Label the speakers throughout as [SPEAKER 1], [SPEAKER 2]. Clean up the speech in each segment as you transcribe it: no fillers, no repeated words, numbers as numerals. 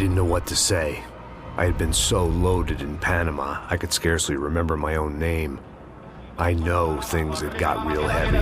[SPEAKER 1] didn't know what to say. I had been so loaded in Panama, I could scarcely remember my own name. I know things had got real heavy.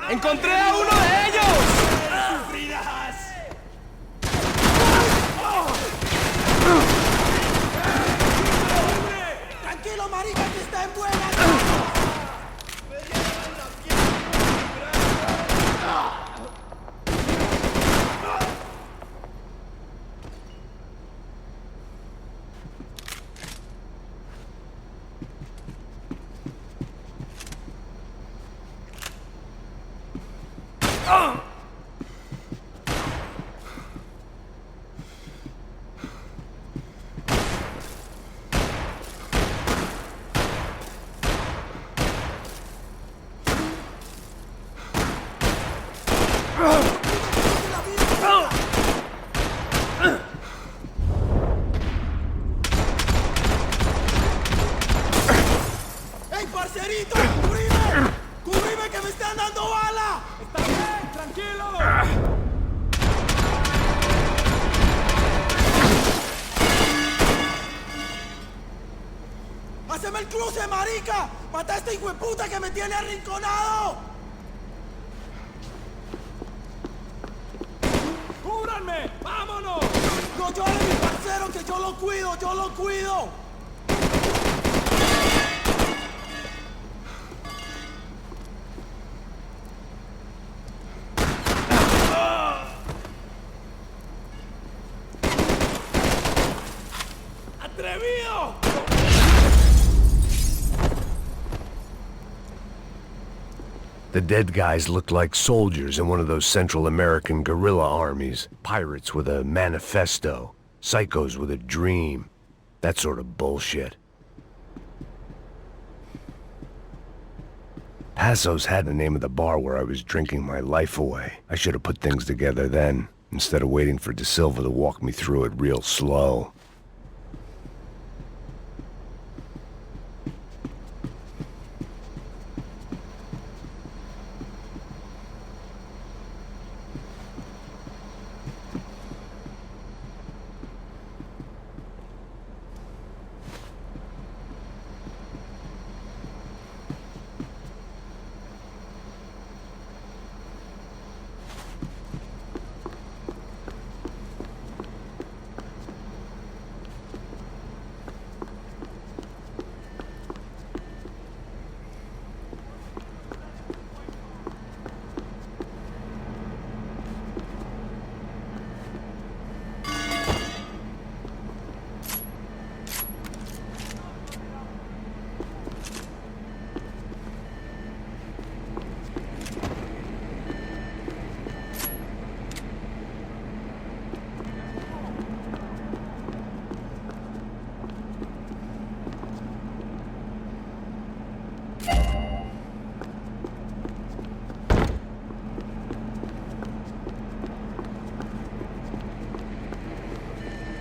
[SPEAKER 2] ¡Encontré a uno de ellos! ¡Sufrirás! ¡Tranquilo, marica, que está en buena! ¡Ey, parcerito! ¡Cubrime! ¡Cubrime que me están dando bala! ¡Está bien, tranquilo! ¡Haceme el cruce, marica! ¡Mata a este hijo de puta que me tiene arrinconado! ¡Cúbranme! ¡Vámonos! No llore, mi parcero, que yo lo cuido, yo lo cuido. ¡Atrevido!
[SPEAKER 1] The dead guys looked like soldiers in one of those Central American guerrilla armies. Pirates with a manifesto. Psychos with a dream. That sort of bullshit. Passo's had the name of the bar where I was drinking my life away. I should have put things together then, instead of waiting for De Silva to walk me through it real slow.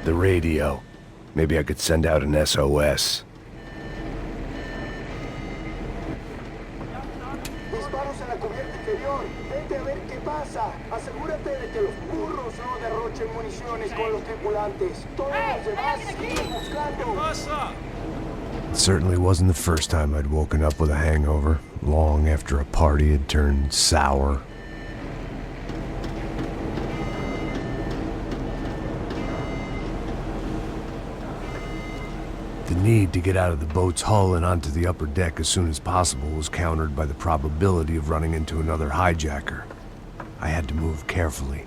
[SPEAKER 1] The radio. Maybe I could send out an SOS.
[SPEAKER 3] atrapados en la cubierta inferior. Vete a ver qué pasa. Asegúrate de que los burros no derrochen municiones con los tripulantes. Todos los demás siguen buscando.
[SPEAKER 1] It certainly wasn't the first time I'd woken up with a hangover, long after a party had turned sour. The need to get out of the boat's hull and onto the upper deck as soon as possible was countered by the probability of running into another hijacker. I had to move carefully.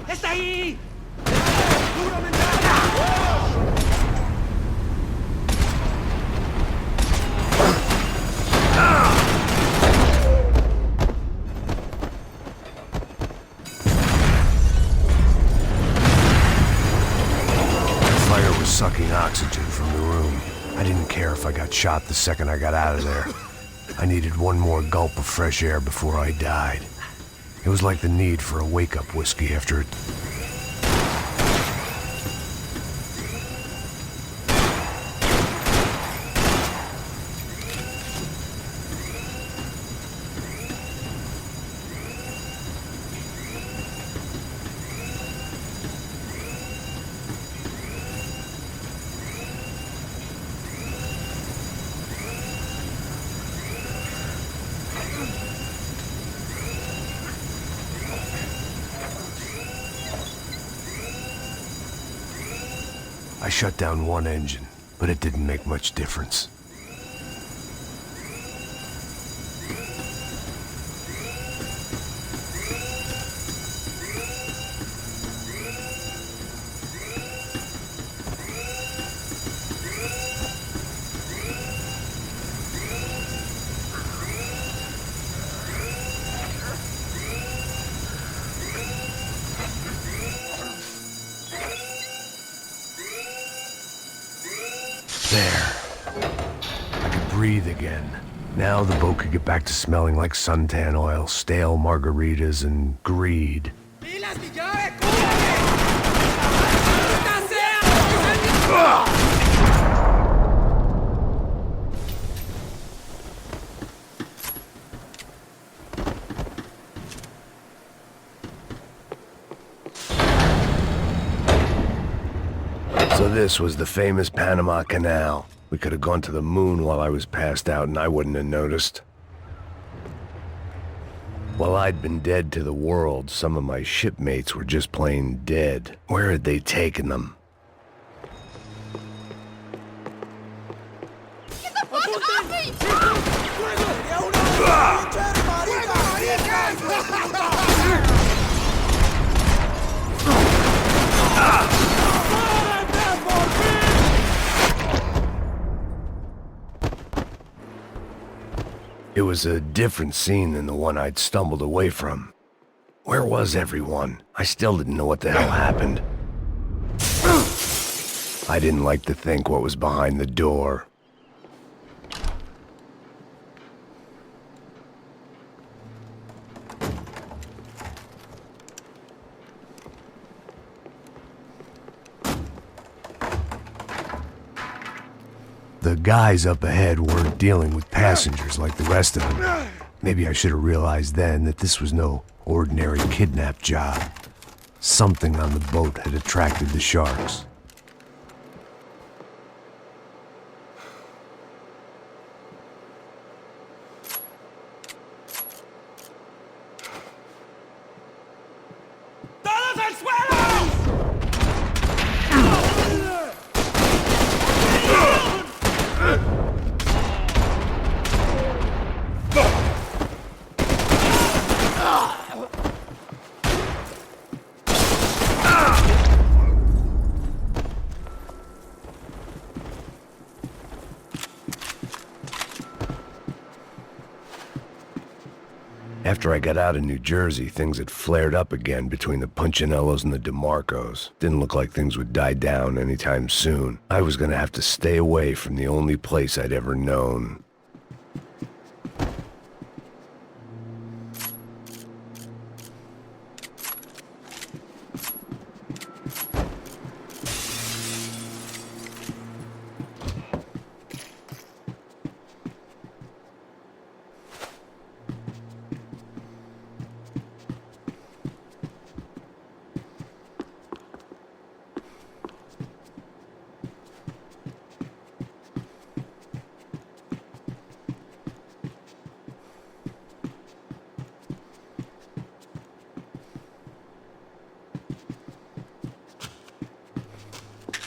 [SPEAKER 2] ¡Está ahí!
[SPEAKER 1] Fire was sucking oxygen from the room. I didn't care if I got shot the second I got out of there. I needed one more gulp of fresh air before I died. It was like the need for a wake-up whiskey after it. I shut down one engine, but it didn't make much difference. There. I could breathe again. Now the boat could get back to smelling like suntan oil, stale margaritas, and greed.
[SPEAKER 2] ¡Pilas, mi llave! ¡Cúbrame!
[SPEAKER 1] So this was the famous Panama Canal. We could have gone to the moon while I was passed out and I wouldn't have noticed. While I'd been dead to the world, some of my shipmates were just plain dead. Where had they taken them?
[SPEAKER 4] Get the fuck off me!
[SPEAKER 1] It was a different scene than the one I'd stumbled away from. Where was everyone? I still didn't know what the hell happened. I didn't like to think what was behind the door. The guys up ahead weren't dealing with passengers like the rest of them. Maybe I should have realized then that this was no ordinary kidnap job. Something on the boat had attracted the sharks.
[SPEAKER 2] ¡Todos al suelo!
[SPEAKER 1] After I got out of New Jersey, things had flared up again between the Punchinellos and the DeMarcos. Didn't look like things would die down anytime soon. I was gonna have to stay away from the only place I'd ever known.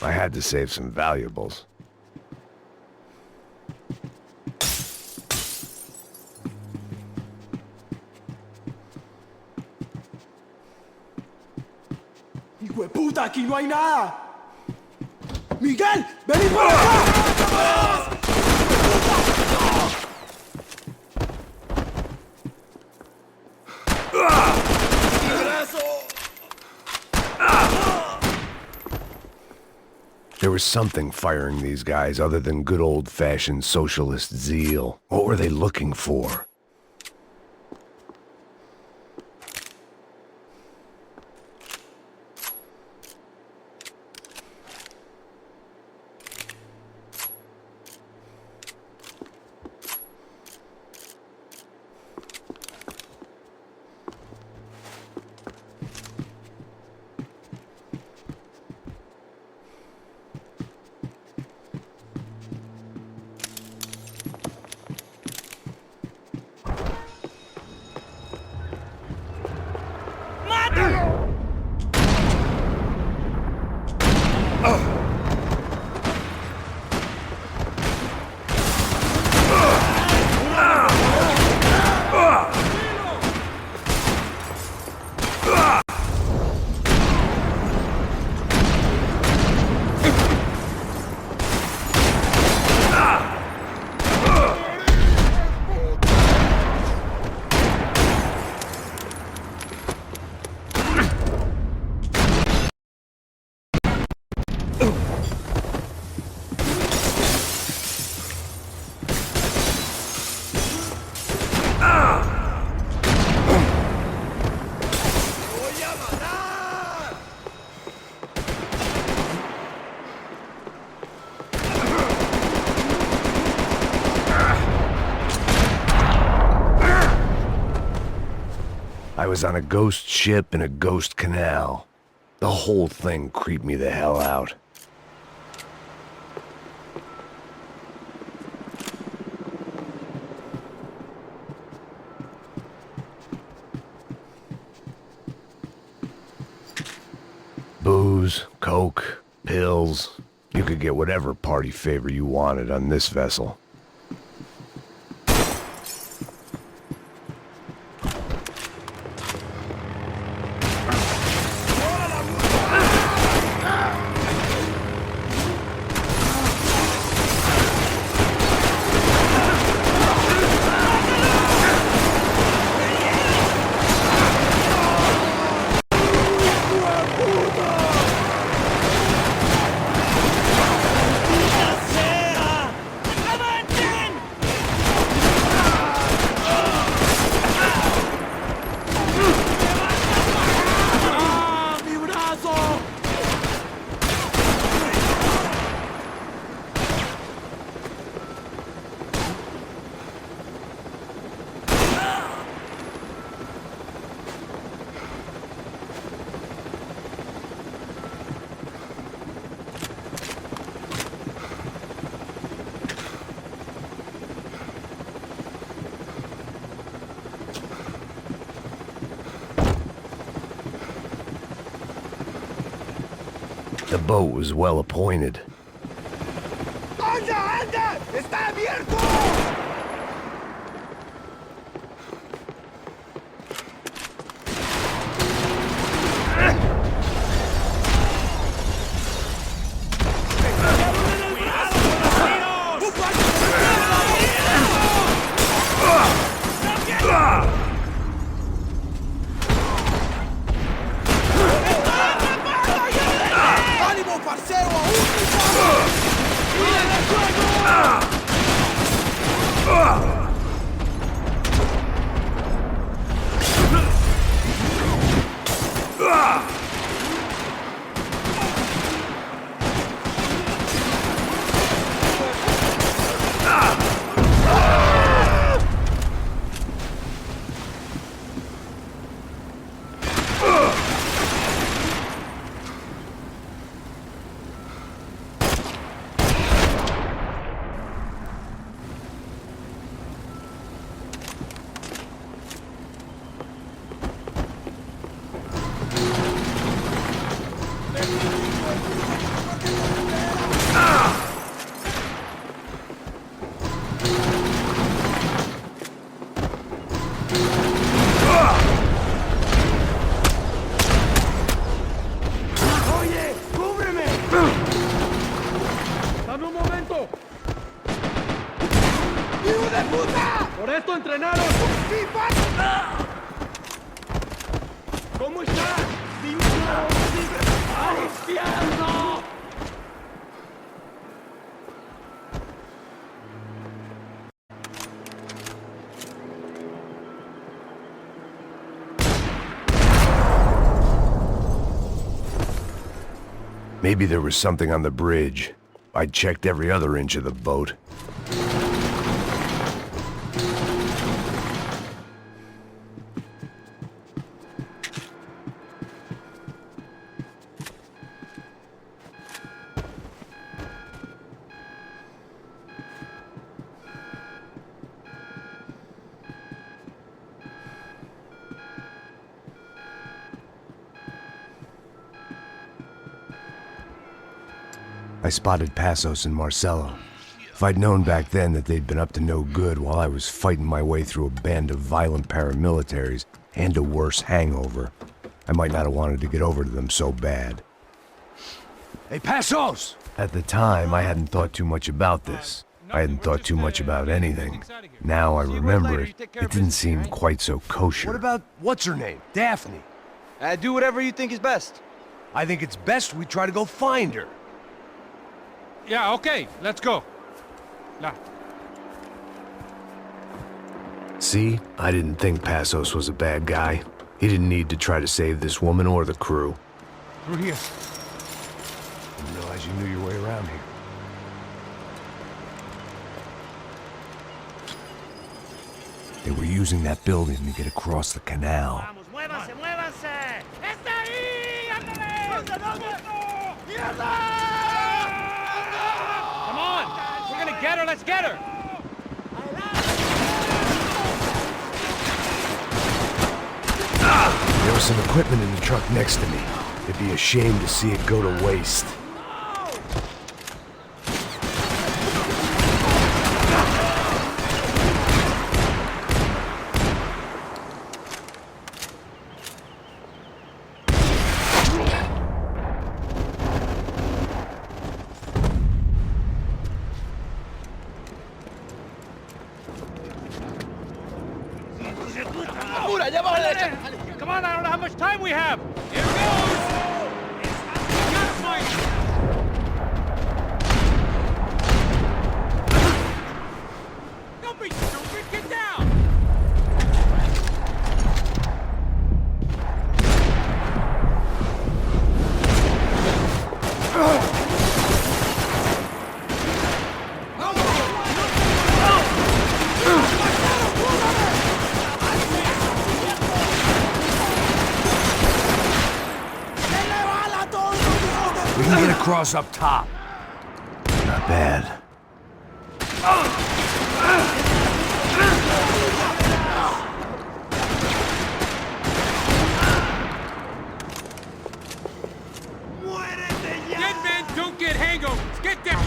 [SPEAKER 1] I had to save some valuables.
[SPEAKER 2] ¡Hijo de puta! ¡Aquí no hay nada! ¡Miguel! ¡Vení por acá!
[SPEAKER 1] There was something firing these guys other than good old-fashioned socialist zeal. What were they looking for? I was on a ghost ship in a ghost canal. The whole thing creeped me the hell out. Booze, coke, pills. You could get whatever party favor you wanted on this vessel. The boat was well appointed.
[SPEAKER 2] ¡Anda, anda! ¡Está abierto! ¡Oye! ¡Cúbreme! ¡Dame un momento! ¡Hijo de puta! ¡Por esto entrenaron! ¡Sí, pasa! ¿Cómo estás? ¡Dime ¡al infierno!
[SPEAKER 1] Maybe there was something on the bridge. I checked every other inch of the boat. I spotted Passos and Marcelo. If I'd known back then that they'd been up to no good while I was fighting my way through a band of violent paramilitaries and a worse hangover, I might not have wanted to get over to them so bad. Hey, Passos! At the time, I hadn't thought too much about this. I hadn't thought too much about anything. Now I remember it, it didn't seem quite so kosher.
[SPEAKER 4] What about, what's her name? Daphne.
[SPEAKER 5] Do whatever you think is best.
[SPEAKER 4] I think it's best we try to go find her.
[SPEAKER 6] Yeah, okay, let's go. Nah.
[SPEAKER 1] See? I didn't think Passos was a bad guy. He didn't need to try to save this woman or the crew.
[SPEAKER 4] Through here. Didn't realize you knew your way around here. They were using that building to get across the canal.
[SPEAKER 2] ¡Vamos, muévanse, muévanse! ¡Está ahí! ¡Ándale! ¡Mierda!
[SPEAKER 6] Come on! We're gonna get her, let's get her!
[SPEAKER 1] There was some equipment in the truck next to me. It'd be a shame to see it go to waste.
[SPEAKER 6] Come on, I don't know how much time we have! Here goes! Got it, Mike! Don't be stupid, get down!
[SPEAKER 4] We can get across up top.
[SPEAKER 1] Not bad.
[SPEAKER 6] Dead men don't get hangovers! Get down!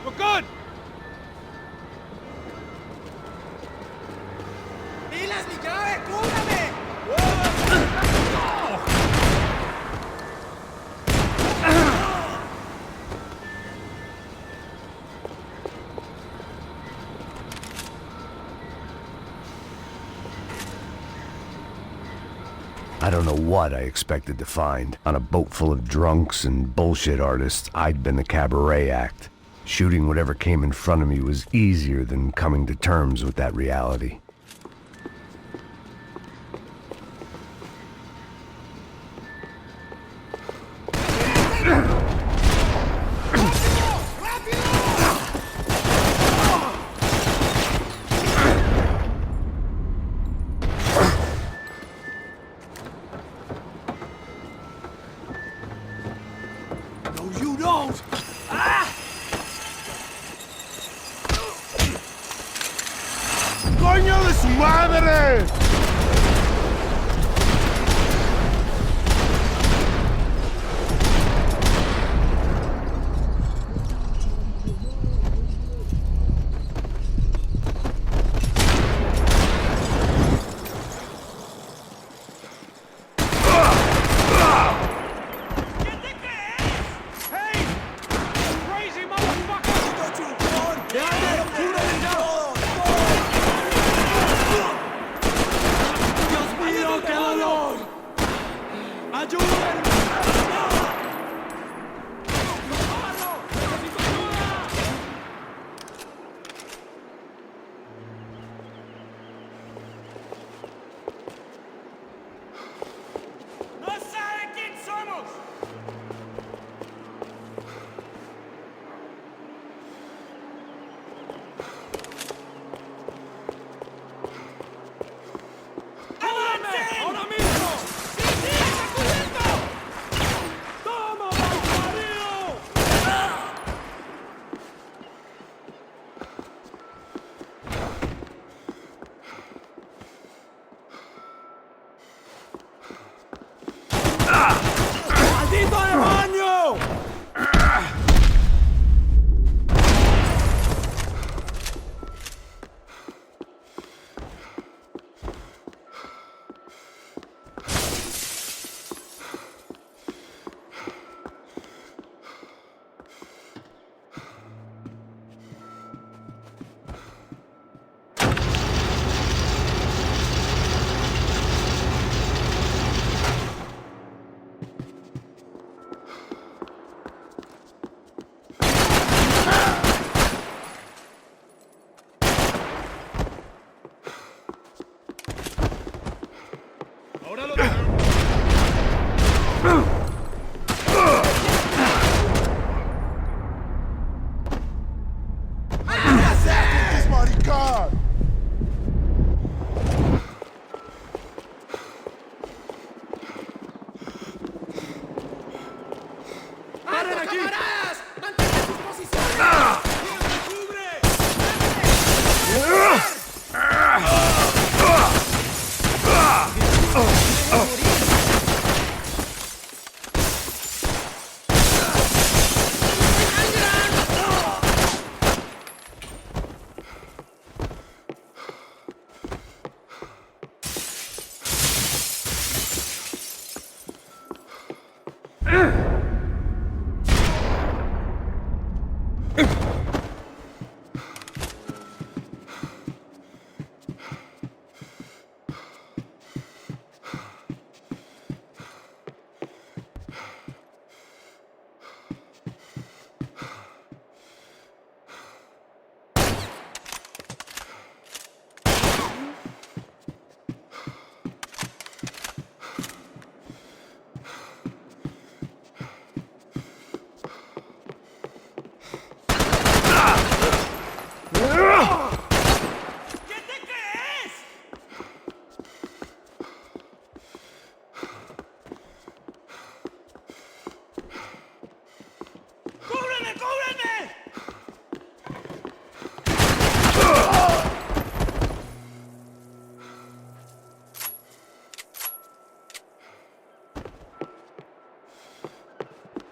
[SPEAKER 6] We're good!
[SPEAKER 2] ¡Pilas, mi llave! ¡Cúbrame!
[SPEAKER 1] I don't know what I expected to find. On a boat full of drunks and bullshit artists, I'd been the cabaret act. Shooting whatever came in front of me was easier than coming to terms with that reality.
[SPEAKER 4] No, you don't!
[SPEAKER 1] ¡Coño de su madre!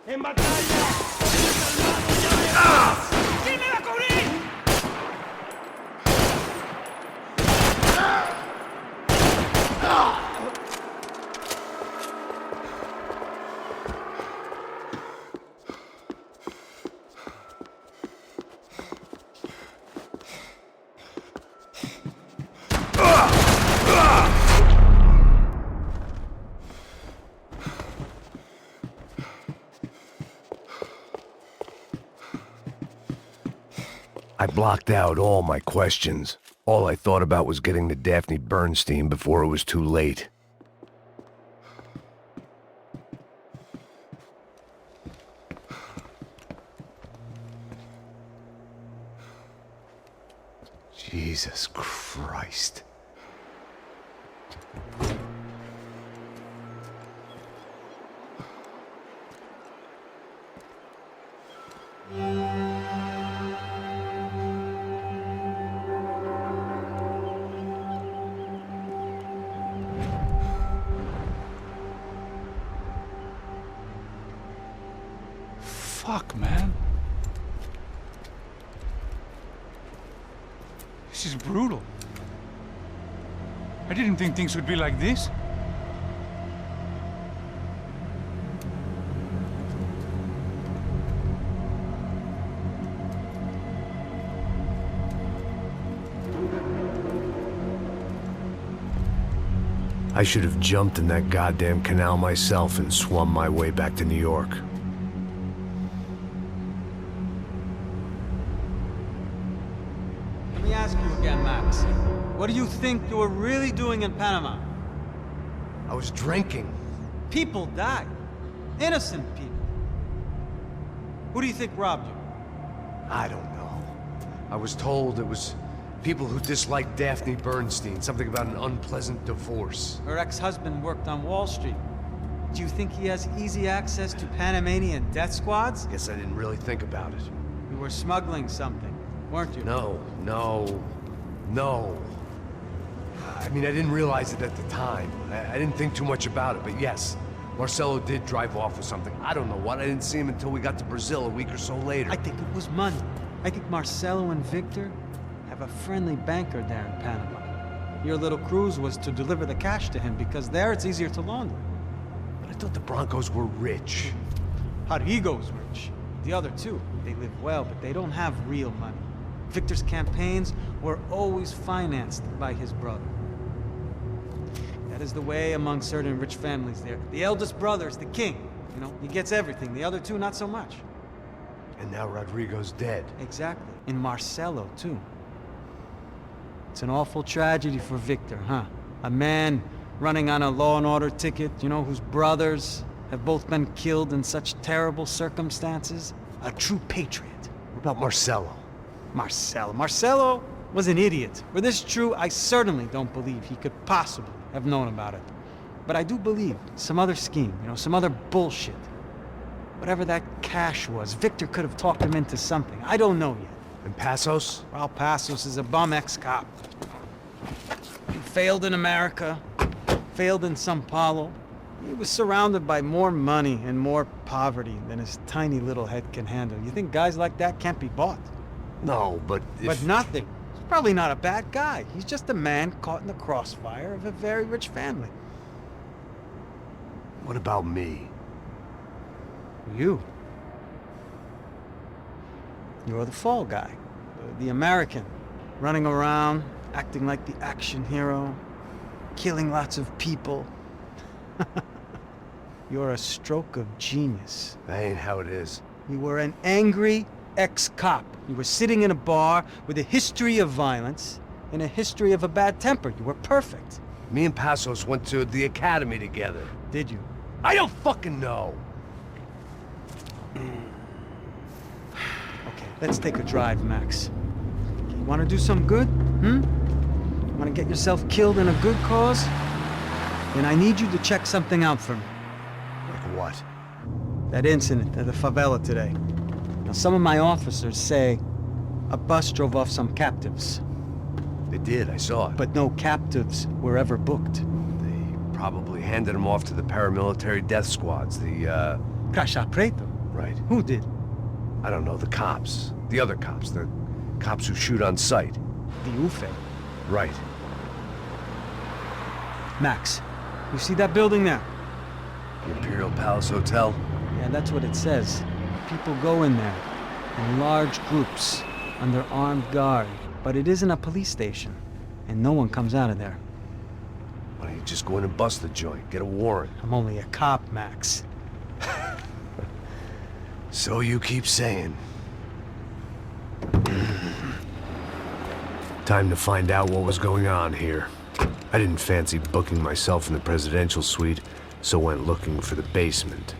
[SPEAKER 2] ¡En batalla! ¡Sí me la cubrí!
[SPEAKER 1] I blocked out all my questions. All I thought about was getting to Daphne Bernstein before it was too late. Jesus Christ.
[SPEAKER 6] Fuck, man. This is brutal. I didn't think things would be like this.
[SPEAKER 1] I should have jumped in that goddamn canal myself and swum my way back to New York.
[SPEAKER 7] Let me ask you again, Max. What do you think you were really doing in Panama?
[SPEAKER 1] I was drinking.
[SPEAKER 7] People died. Innocent people. Who do you think robbed you?
[SPEAKER 1] I don't know. I was told it was people who disliked Daphne Bernstein, something about an unpleasant divorce.
[SPEAKER 7] Her ex-husband worked on Wall Street. Do you think he has easy access to Panamanian death squads?
[SPEAKER 1] Guess I didn't really think about it.
[SPEAKER 7] You were smuggling something, weren't you?
[SPEAKER 1] No. I mean, I didn't realize it at the time. I didn't think too much about it, but yes, Marcelo did drive off with something. I don't know what. I didn't see him until we got to Brazil a week or so later.
[SPEAKER 7] I think it was money. I think Marcelo and Victor have a friendly banker there in Panama. Your little cruise was to deliver the cash to him because there it's easier to launder.
[SPEAKER 1] But I thought the Broncos were rich.
[SPEAKER 7] Rodrigo's rich. The other two, they live well, but they don't have real money. Victor's campaigns were always financed by his brother. That is the way among certain rich families there. The eldest brother is the king. You know, he gets everything. The other two, not so much.
[SPEAKER 1] And now Rodrigo's dead.
[SPEAKER 7] Exactly. And Marcelo, too. It's an awful tragedy for Victor, huh? A man running on a law and order ticket, you know, whose brothers have both been killed in such terrible circumstances. A true patriot.
[SPEAKER 1] What about Marcelo?
[SPEAKER 7] Marcelo was an idiot. Were this true, I certainly don't believe he could possibly have known about it. But I do believe some other scheme, some other bullshit. Whatever that cash was, Victor could have talked him into something. I don't know yet.
[SPEAKER 1] And Passos?
[SPEAKER 7] Well, Passos is a bum ex-cop. He failed in America, failed in Sao Paulo. He was surrounded by more money and more poverty than his tiny little head can handle. You think guys like that can't be bought?
[SPEAKER 1] No, but if...
[SPEAKER 7] But nothing. He's probably not a bad guy. He's just a man caught in the crossfire of a very rich family.
[SPEAKER 1] What about me?
[SPEAKER 7] You. You're the fall guy. The American. Running around, acting like the action hero. Killing lots of people. You're a stroke of genius.
[SPEAKER 1] That ain't how it is.
[SPEAKER 7] You were an angry ex-cop. You were sitting in a bar with a history of violence and a history of a bad temper. You were perfect.
[SPEAKER 1] Me and Passos went to the academy together.
[SPEAKER 7] Did you?
[SPEAKER 1] I don't fucking know!
[SPEAKER 7] Okay, let's take a drive, Max. You want to do some good? Want to get yourself killed in a good cause? Then I need you to check something out for me.
[SPEAKER 1] Like what?
[SPEAKER 7] That incident at the favela today. Now, some of my officers say a bus drove off some captives.
[SPEAKER 1] They did, I saw it.
[SPEAKER 7] But no captives were ever booked.
[SPEAKER 1] They probably handed them off to the paramilitary death squads, the,
[SPEAKER 7] Caixa Preto?
[SPEAKER 1] Right.
[SPEAKER 7] Who did?
[SPEAKER 1] I don't know, the cops. The other cops. The cops who shoot on sight.
[SPEAKER 7] The UFE.
[SPEAKER 1] Right.
[SPEAKER 7] Max, you see that building there?
[SPEAKER 1] The Imperial Palace Hotel?
[SPEAKER 7] Yeah, that's what it says. People go in there, in large groups, under armed guard. But it isn't a police station, and no one comes out of there.
[SPEAKER 1] Why don't you just go in and bust the joint, get a warrant?
[SPEAKER 7] I'm only a cop, Max.
[SPEAKER 1] So you keep saying. Time to find out what was going on here. I didn't fancy booking myself in the presidential suite, so went looking for the basement.